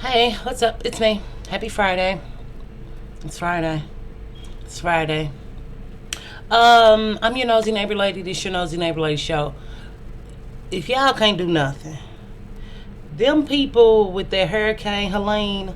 Hey, what's up? It's me. Happy Friday. It's Friday. It's Friday. I'm your nosy neighbor lady. This your nosy neighbor lady show. If y'all can't do nothing, them people with their Hurricane Helene,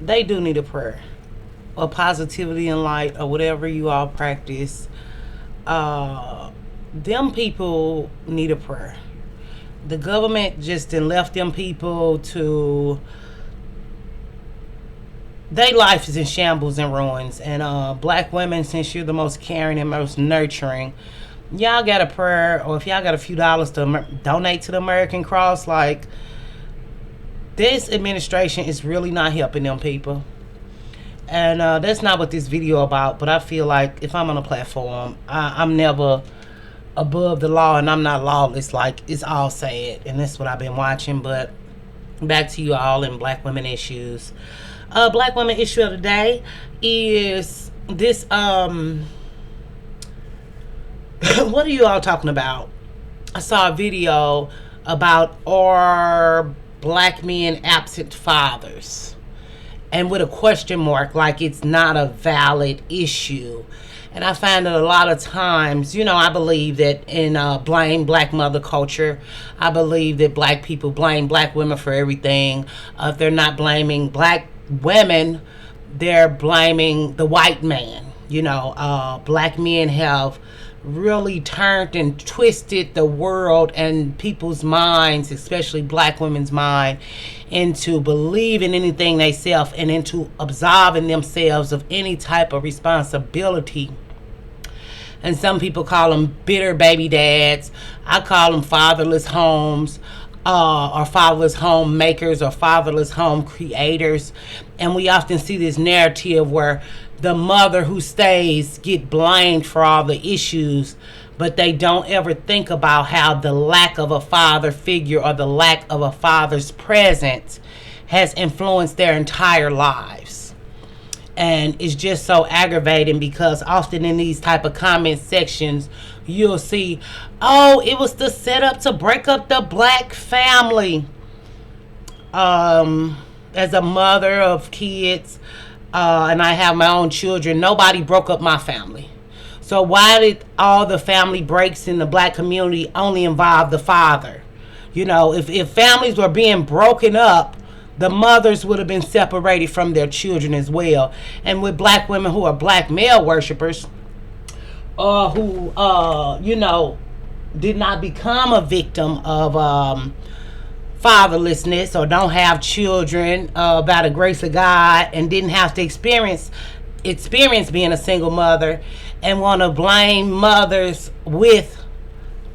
they do need a prayer or positivity and light or whatever you all practice. Them people need a prayer. The government just done left them people to they life is in shambles and ruins. And black women, since you're the most caring and most nurturing, y'all got a prayer, or if y'all got a few dollars to donate to the American Cross, like, this administration is really not helping them people. And that's not what this video about, but I feel like if I'm on a platform, I'm never above the law, and I'm not lawless. Like, it's all sad, and that's what I've been watching. But back to you all in black women issues. Black women issue of the day is this. What are you all talking about? I saw a video about are black men absent fathers, and with a question mark, like it's not a valid issue. And I find that a lot of times, I believe that in blame black mother culture, I believe that black people blame black women for everything. If they're not blaming black women, they're blaming the white man. Black men have really turned and twisted the world and people's minds, especially black women's mind, into believing anything they self and into absolving themselves of any type of responsibility. And some people call them bitter baby dads. I call them fatherless homes, or fatherless home makers, or fatherless home creators. And we often see this narrative where the mother who stays get blamed for all the issues, but they don't ever think about how the lack of a father figure or the lack of a father's presence has influenced their entire lives. And it's just so aggravating because often in these type of comment sections, you'll see, oh, it was the setup to break up the black family. As a mother of kids, and I have my own children, nobody broke up my family. So why did all the family breaks in the black community only involve the father? If families were being broken up, the mothers would have been separated from their children as well. And with black women who are black male worshipers, or who, did not become a victim of fatherlessness, or don't have children by the grace of God, and didn't have to experience being a single mother, and want to blame mothers with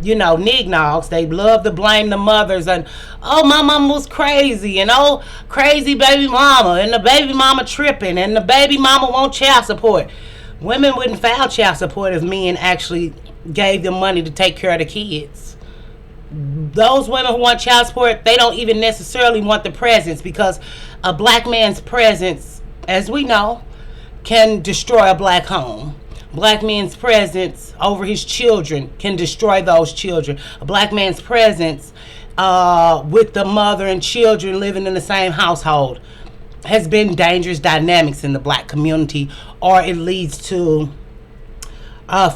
nignogs. They love to blame the mothers, and oh, my mama was crazy, and oh, crazy baby mama, and the baby mama tripping, and the baby mama want child support. Women wouldn't file child support if men actually gave them money to take care of the kids. Those women who want child support, they don't even necessarily want the presence, because a black man's presence, as we know, can destroy a black home. Black man's presence over his children can destroy those children. A black man's presence with the mother and children living in the same household has been dangerous dynamics in the black community, or it leads to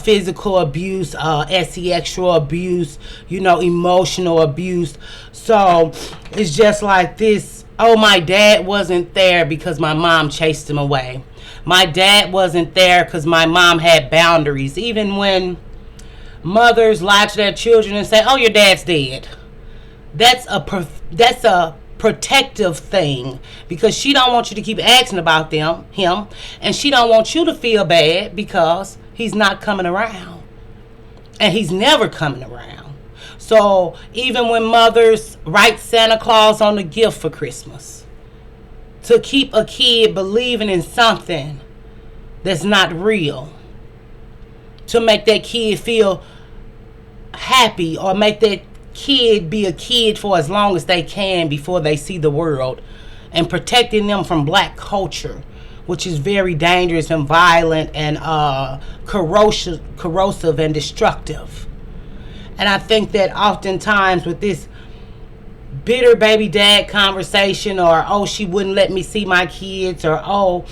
physical abuse, sexual abuse, emotional abuse. So it's just like this, oh, my dad wasn't there because my mom chased him away. My dad wasn't there because my mom had boundaries. Even when mothers lie to their children and say, oh, your dad's dead. That's a protective thing, because she don't want you to keep asking about him, and she don't want you to feel bad because he's not coming around, and he's never coming around. So even when mothers write Santa Claus on the gift for Christmas to keep a kid believing in something that's not real, to make that kid feel happy, or make that kid be a kid for as long as they can before they see the world, and protecting them from black culture, which is very dangerous and violent and corrosive and destructive. And I think that oftentimes with this bitter baby dad conversation, or oh, she wouldn't let me see my kids, or oh,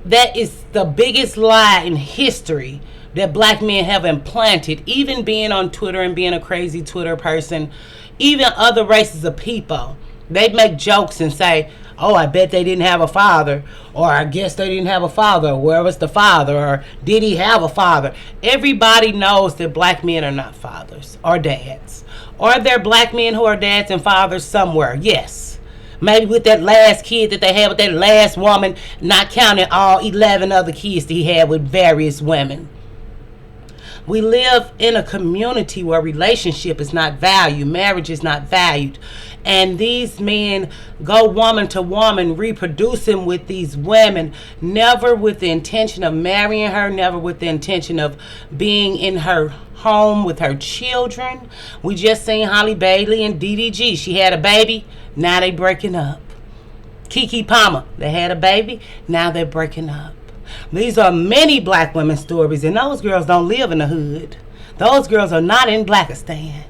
that is the biggest lie in history that black men have implanted. Even being on Twitter and being a crazy Twitter person, even other races of people, they make jokes and say, oh, I bet they didn't have a father, or I guess they didn't have a father, where was the father, or did he have a father? Everybody knows that black men are not fathers or dads. Or they're black men who are dads and fathers somewhere, yes. Maybe with that last kid that they had with that last woman, not counting all 11 other kids that he had with various women. We live in a community where relationship is not valued, marriage is not valued. And these men go woman to woman, reproducing with these women, never with the intention of marrying her, never with the intention of being in her home with her children. We just seen Holly Bailey and DDG. She had a baby, now they breaking up. Kiki Palmer, they had a baby, now they're breaking up. These are many black women's stories, and those girls don't live in the hood. Those girls are not in Blackistan.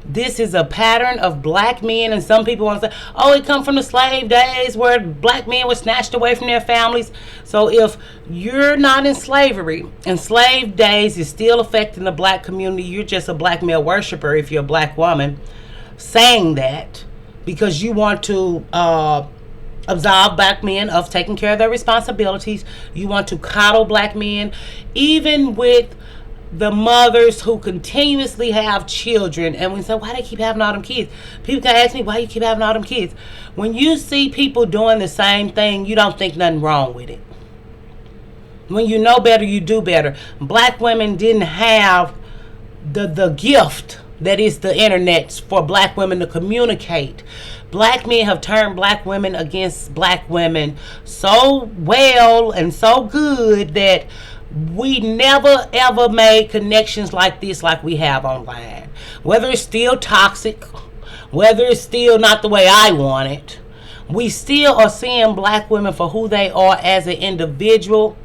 This is a pattern of black men, and some people want to say, oh, it come from the slave days where black men were snatched away from their families. So if you're not in slavery and slave days is still affecting the black community, you're just a black male worshiper if you're a black woman saying that because you want to absolve black men of taking care of their responsibilities. You want to coddle black men, even with the mothers who continuously have children. And we say, why they keep having all them kids? People can ask me, why you keep having all them kids? When you see people doing the same thing, you don't think nothing wrong with it. When you know better, you do better. Black women didn't have the gift that is the internet for black women to communicate. Black men have turned black women against black women so well and so good that we never ever made connections like this like we have online. Whether it's still toxic, whether it's still not the way I want it, we still are seeing black women for who they are as an individual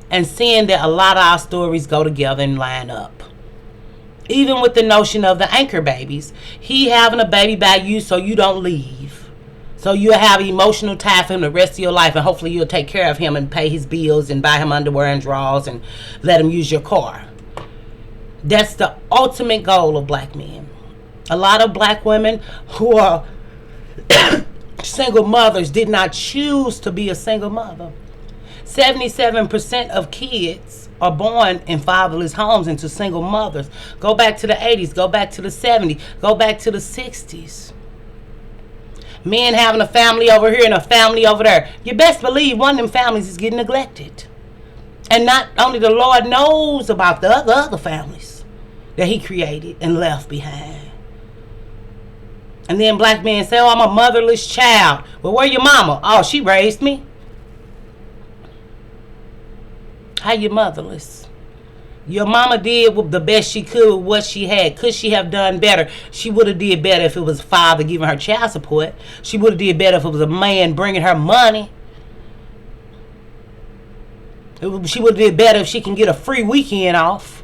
and seeing that a lot of our stories go together and line up. Even with the notion of the anchor babies, he having a baby by you so you don't leave. So you'll have an emotional tie for him the rest of your life, and hopefully you'll take care of him and pay his bills and buy him underwear and drawers and let him use your car. That's the ultimate goal of black men. A lot of black women who are single mothers did not choose to be a single mother. 77% of kids are born in fatherless homes into single mothers. Go back to the 80s, go back to the 70s, go back to the 60s. Men having a family over here and a family over there. You best believe one of them families is getting neglected. And not only the Lord knows about the other families that he created and left behind. And then black men say, oh, I'm a motherless child. Well, where your mama? Oh, she raised me. How you motherless? Your mama did the best she could with what she had. Could she have done better? She would have did better if it was a father giving her child support. She would have did better if it was a man bringing her money. She would have did better if she can get a free weekend off.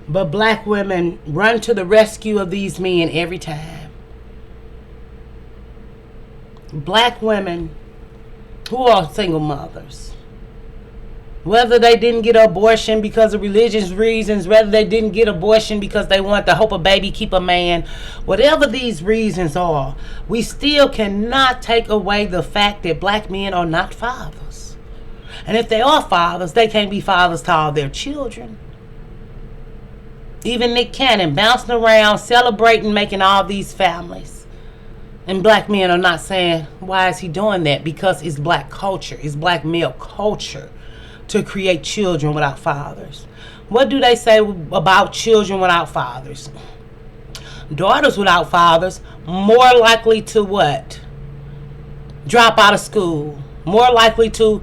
But black women run to the rescue of these men every time. Black women who are single mothers, whether they didn't get an abortion because of religious reasons, whether they didn't get abortion because they want to hope a baby keep a man, whatever these reasons are, we still cannot take away the fact that black men are not fathers. And if they are fathers, they can't be fathers to all their children. Even Nick Cannon bouncing around, celebrating, making all these families. And black men are not saying, why is he doing that? Because it's black culture, it's black male culture to create children without fathers. What do they say about children without fathers? Daughters without fathers more likely to what? Drop out of school. More likely to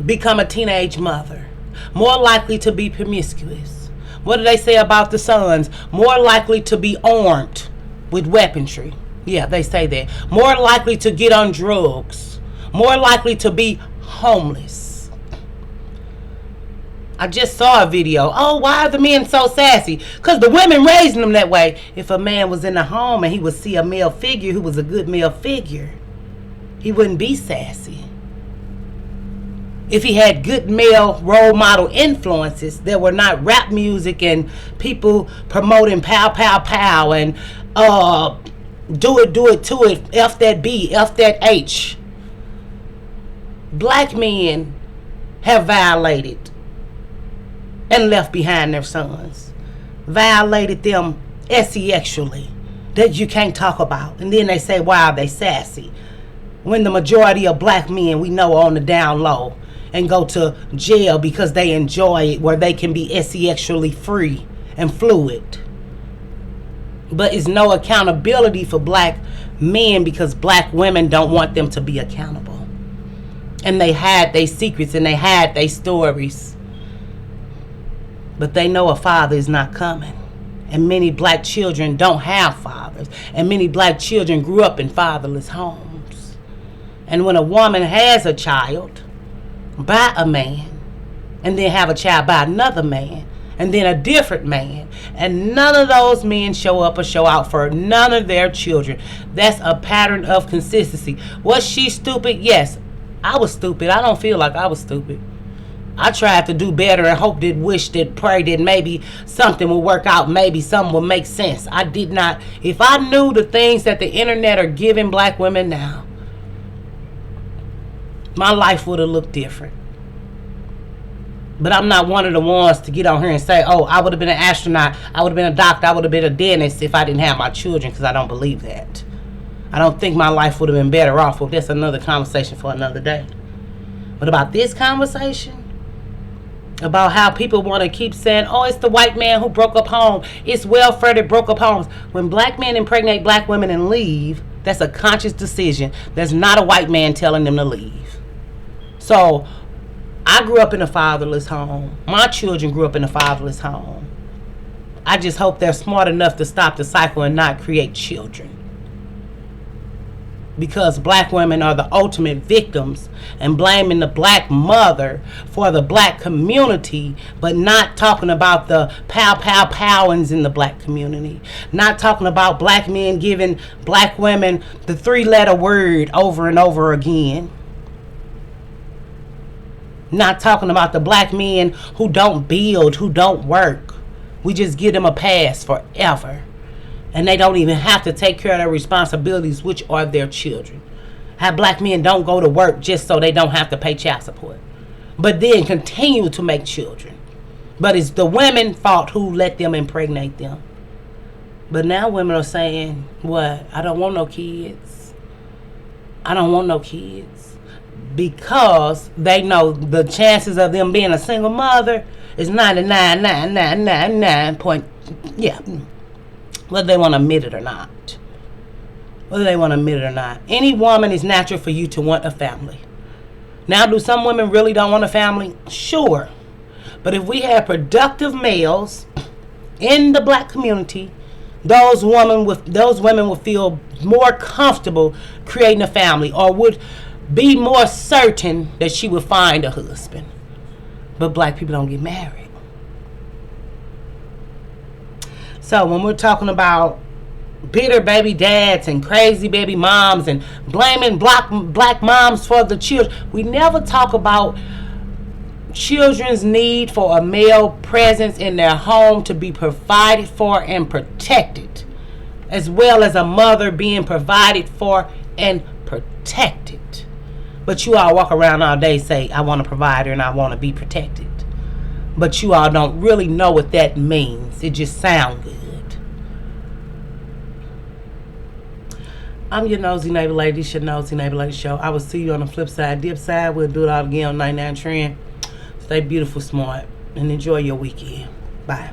become a teenage mother. More likely to be promiscuous. What do they say about the sons? More likely to be armed with weaponry. Yeah, they say that. More likely to get on drugs. More likely to be homeless. I just saw a video. Oh, why are the men so sassy? Because the women raising them that way. If a man was in the home and he would see a male figure who was a good male figure, he wouldn't be sassy. If he had good male role model influences that were not rap music and people promoting pow, pow, pow and do it to it, F that B, F that H. Black men have violated and left behind their sons. Violated them sexually that you can't talk about. And then they say, wow, they sassy. When the majority of black men we know are on the down low and go to jail because they enjoy it, where they can be sexually free and fluid. But it's no accountability for black men because black women don't want them to be accountable. And they hide their secrets and they hide their stories. But they know a father is not coming. And many black children don't have fathers. And many black children grew up in fatherless homes. And when a woman has a child by a man, and then have a child by another man, and then a different man, and none of those men show up or show out for none of their children, that's a pattern of consistency. Was she stupid? Yes. I was stupid. I don't feel like I was stupid. I tried to do better and hoped that, wished that, prayed that maybe something would work out. Maybe something would make sense. I did not. If I knew the things that the internet are giving black women now, my life would have looked different. But I'm not one of the ones to get on here and say, oh, I would have been an astronaut, I would have been a doctor, I would have been a dentist if I didn't have my children, because I don't believe that. I don't think my life would have been better off. Well, that's another conversation for another day. But about this conversation, about how people want to keep saying, oh, it's the white man who broke up home, it's welfare that broke up homes. When black men impregnate black women and leave, that's a conscious decision. There's not a white man telling them to leave. So I grew up in a fatherless home. My children grew up in a fatherless home. I just hope they're smart enough to stop the cycle and not create children. Because black women are the ultimate victims, and blaming the black mother for the black community, but not talking about the powings in the black community. Not talking about black men giving black women the 3-letter word over and over again. Not talking about the black men who don't build, who don't work. We just give them a pass forever. And they don't even have to take care of their responsibilities, which are their children. How black men don't go to work just so they don't have to pay child support, but then continue to make children. But it's the women's fault who let them impregnate them. But now women are saying, what? I don't want no kids. I don't want no kids. Because they know the chances of them being a single mother is 99.99999. Yeah. Whether they want to admit it or not. Whether they want to admit it or not. Any woman, is natural for you to want a family. Now, do some women really don't want a family? Sure. But if we have productive males in the black community, those women would feel more comfortable creating a family, or would be more certain that she would find a husband. But black people don't get married. So when we're talking about bitter baby dads and crazy baby moms and blaming black moms for the children, we never talk about children's need for a male presence in their home to be provided for and protected, as well as a mother being provided for and protected. But you all walk around all day say, I want a provider and I want to be protected. But you all don't really know what that means. It just sounds good. I'm your nosy neighbor lady. This your nosy neighbor lady show. I will see you on the flip side, dip side. We'll do it all again on 99 Trend. Stay beautiful, smart, and enjoy your weekend. Bye.